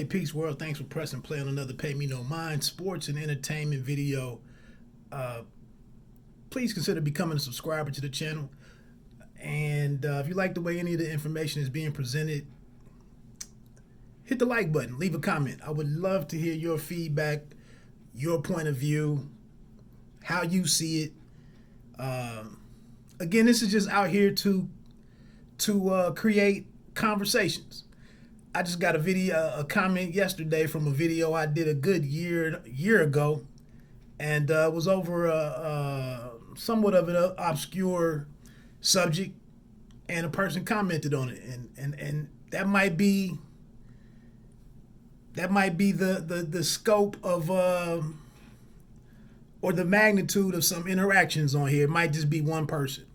Peace World. Thanks for pressing play on another Pay Me No Mind sports and entertainment video. Please consider becoming a subscriber to the channel. And if you like the way any of the information is being presented, hit the like button, leave a comment. I would love to hear your feedback, your point of view, how you see it. Again, this is just out here to create conversations. I just got a comment yesterday from a video I did a good year ago, and it was over somewhat of an obscure subject, and a person commented on it, and that might be the scope of or the magnitude of some interactions on here. It might just be one person,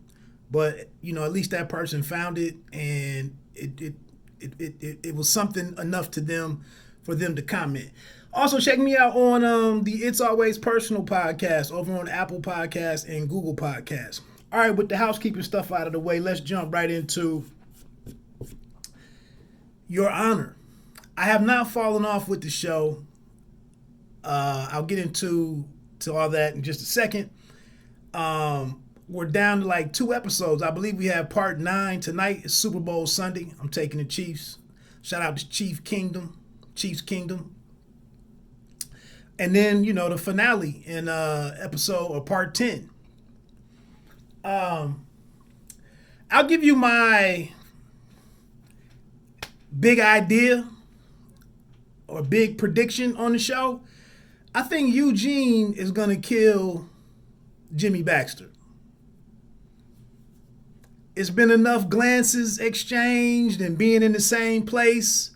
but at least that person found it, and it was something enough to them for them to comment. Also, check me out on the It's Always Personal podcast over on Apple Podcasts and Google Podcasts. All right, with the housekeeping stuff out of the way, let's jump right into Your Honor. I have not fallen off with the show. I'll get into all that in just a second. We're down to like 2 episodes. I believe we have part 9 tonight. It's Super Bowl Sunday. I'm taking the Chiefs. Shout out to Chiefs Kingdom. And then, the finale in episode or part 10. I'll give you my big idea or big prediction on the show. I think Eugene is going to kill Jimmy Baxter. It's been enough glances exchanged and being in the same place.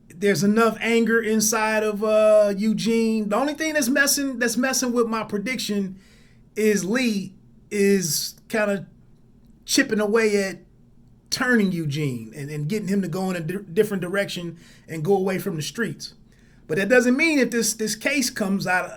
There's enough anger inside of Eugene. The only thing that's messing with my prediction is Lee is kind of chipping away at turning Eugene and getting him to go in a different direction and go away from the streets. But that doesn't mean if this case comes out,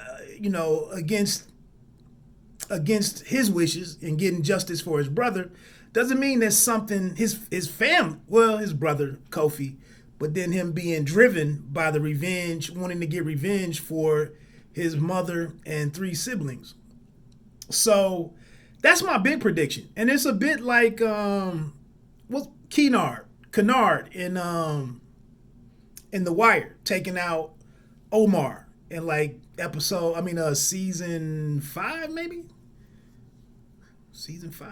against his wishes and getting justice for his brother, doesn't mean there's something his family, his brother Kofi, but then him being driven by the revenge, wanting to get revenge for his mother and 3 siblings. So that's my big prediction, and it's a bit like what's Kennard in The Wire, taking out Omar in season 5 maybe. Season 5.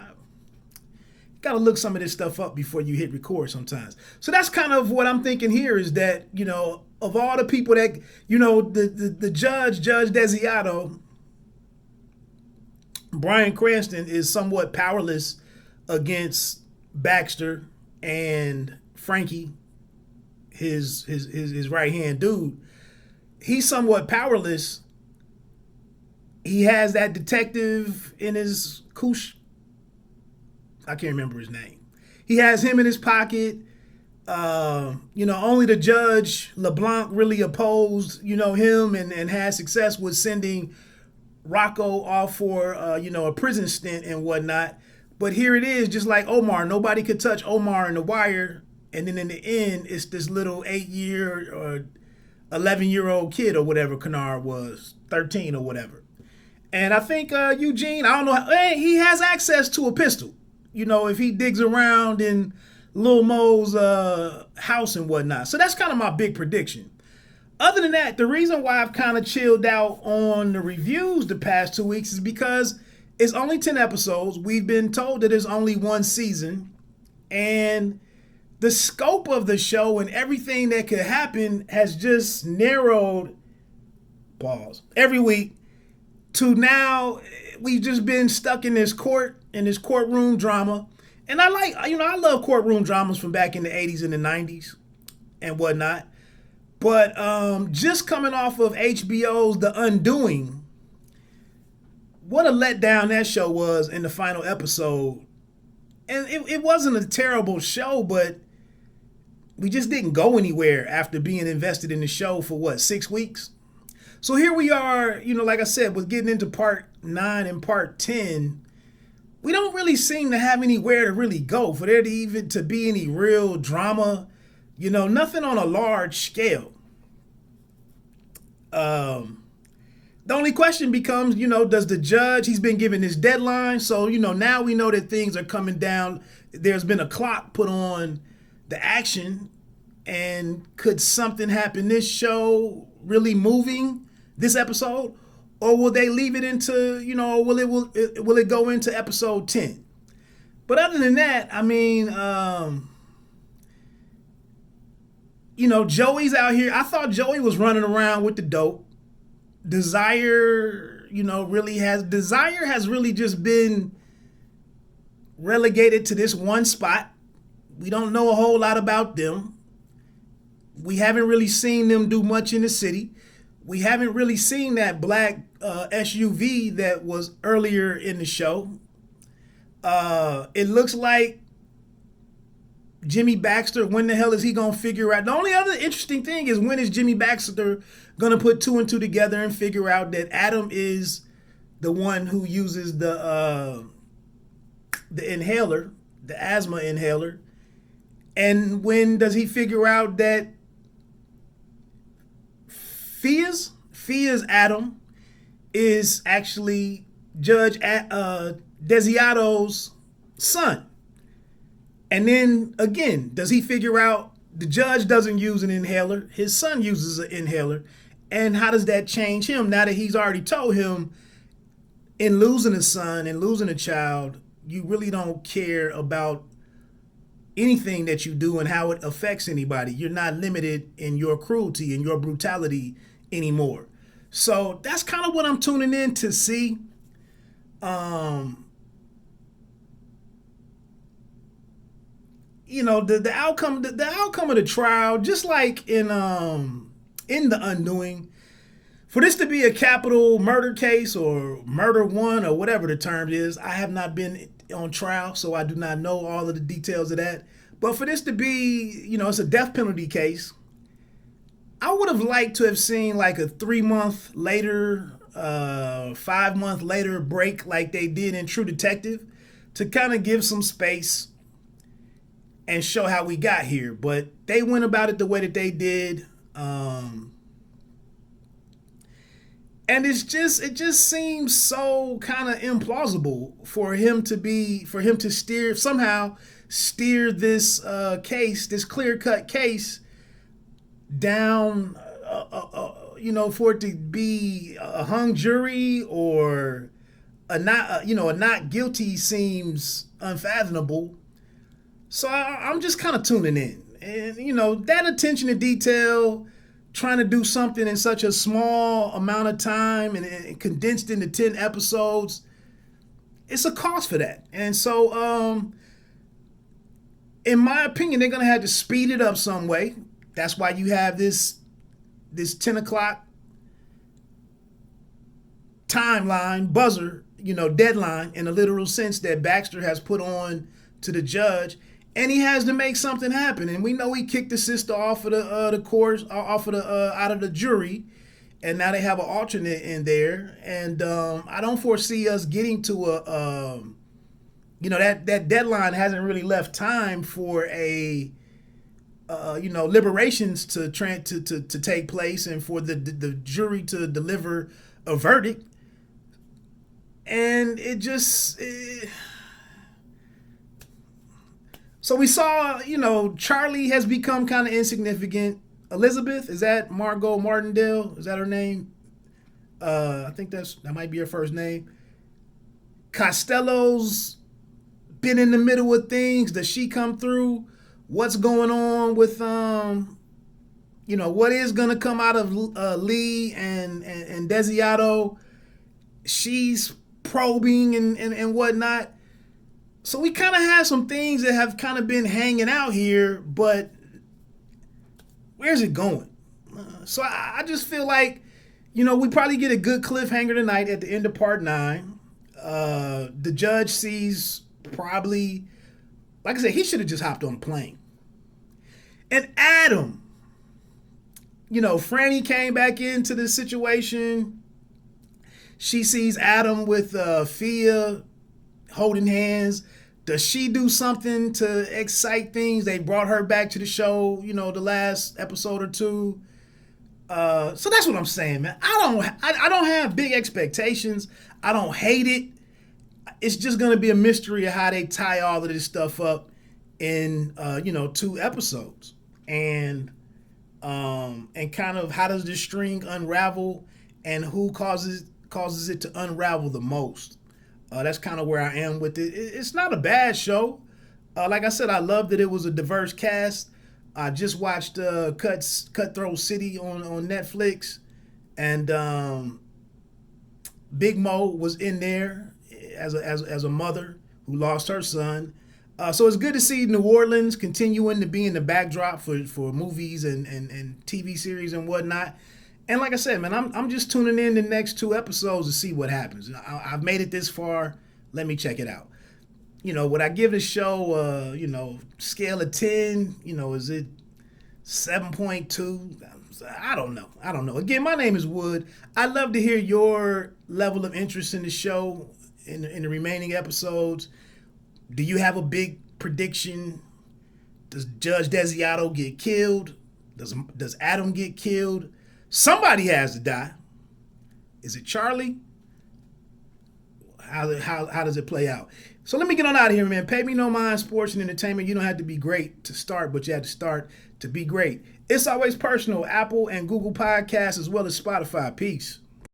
Got to look some of this stuff up before you hit record sometimes. So that's kind of what I'm thinking here is that, of all the people that, the Judge Desiato, Bryan Cranston is somewhat powerless against Baxter and Frankie, his right-hand dude. He's somewhat powerless. He has that detective in his couche. I can't remember his name. He has him in his pocket. Only the Judge LeBlanc really opposed, him and had success with sending Rocco off for, a prison stint and whatnot. But here it is, just like Omar. Nobody could touch Omar in The Wire. And then in the end, it's this little 8-year or 11-year-old kid or whatever Kennard was, 13 or whatever. And I think Eugene, I don't know, he has access to a pistol. If he digs around in Lil Mo's house and whatnot. So that's kind of my big prediction. Other than that, the reason why I've kind of chilled out on the reviews the past 2 weeks is because it's only 10 episodes. We've been told that it's only 1 season. And the scope of the show and everything that could happen has just narrowed, every week to now we've just been stuck in this courtroom drama. And I love courtroom dramas from back in the 80s and the 90s and whatnot. But just coming off of HBO's The Undoing, what a letdown that show was in the final episode. And it wasn't a terrible show, but we just didn't go anywhere after being invested in the show for 6 weeks? So here we are, like I said, with getting into part 9 and part 10. We don't really seem to have anywhere to really go for there to even to be any real drama Nothing on a large scale. The only question becomes, does the judge, he's been given his deadline. So, now we know that things are coming down. There's been a clock put on the action. And could something happen this show really moving this episode? Or will they leave it into, will it go into episode 10? But other than that, I mean, Joey's out here. I thought Joey was running around with the dope. Desire has really just been relegated to this one spot. We don't know a whole lot about them. We haven't really seen them do much in the city. We haven't really seen that black SUV that was earlier in the show. It looks like Jimmy Baxter, when the hell is he going to figure out? The only other interesting thing is, when is Jimmy Baxter going to put two and two together and figure out that Adam is the one who uses the inhaler, the asthma inhaler? And when does he figure out that Fia's Adam is actually Judge Desiato's son? And then again, does he figure out the judge doesn't use an inhaler, his son uses an inhaler? And how does that change him now that he's already told him, in losing a son and losing a child, you really don't care about anything that you do and how it affects anybody. You're not limited in your cruelty and your brutality anymore. So that's kind of what I'm tuning in to see. The outcome of the trial, just like in The Undoing, for this to be a capital murder case or murder one or whatever the term is. I have not been on trial, so I do not know all of the details of that. But for this to be, it's a death penalty case, I would have liked to have seen like a 3-month later, 5-month later break like they did in True Detective, to kind of give some space and show how we got here. But they went about it the way that they did. And it just seems so kind of implausible for him to steer this case, this clear-cut case down, for it to be a hung jury or a not guilty seems unfathomable. So I'm just kind of tuning in. And, that attention to detail, trying to do something in such a small amount of time and condensed into 10 episodes, it's a cost for that. And so, in my opinion, they're going to have to speed it up some way. That's why you have this 10 o'clock timeline, buzzer, deadline, in a literal sense, that Baxter has put on to the judge. And he has to make something happen. And we know he kicked the sister off of the course, out of the jury. And now they have an alternate in there. And I don't foresee us getting to that deadline hasn't really left time for liberations to take place and for the jury to deliver a verdict. And it just... So we saw, Charlie has become kind of insignificant. Elizabeth, is that Margot Martindale? Is that her name? I think that might be her first name. Costello's been in the middle of things. Does she come through? What's going on with, what is going to come out of Lee and Desiato? She's probing and whatnot. So we kind of have some things that have kind of been hanging out here, but where's it going? So I just feel like, we probably get a good cliffhanger tonight at the end of part 9. The judge sees probably, like I said, he should have just hopped on a plane. And Adam, Franny came back into the situation. She sees Adam with Fia holding hands. Does she do something to excite things? They brought her back to the show, the last episode or two. So that's what I'm saying, man. I don't have big expectations. I don't hate it. It's just gonna be a mystery of how they tie all of this stuff up in 2 episodes, and kind of how does this string unravel, and who causes it to unravel the most. That's kind of where I am with it. It's not a bad show. Like I said, I love that it was a diverse cast. I just watched Cutthroat City on Netflix, and Big Mo was in there as a mother who lost her son. So it's good to see New Orleans continuing to be in the backdrop for movies and TV series and whatnot. And like I said, man, I'm just tuning in the next 2 episodes to see what happens. I've made it this far. Let me check it out. Would I give the show, scale of 10? Is it 7.2? I don't know. Again, my name is Wood. I'd love to hear your level of interest in the show in the remaining episodes. Do you have a big prediction? Does Judge Desiato get killed? Does Adam get killed? Somebody has to die. Is it Charlie? How does it play out? So let me get on out of here, man. Pay me no mind, sports and entertainment. You don't have to be great to start, but you have to start to be great. It's Always Personal, Apple and Google Podcasts, as well as Spotify. Peace.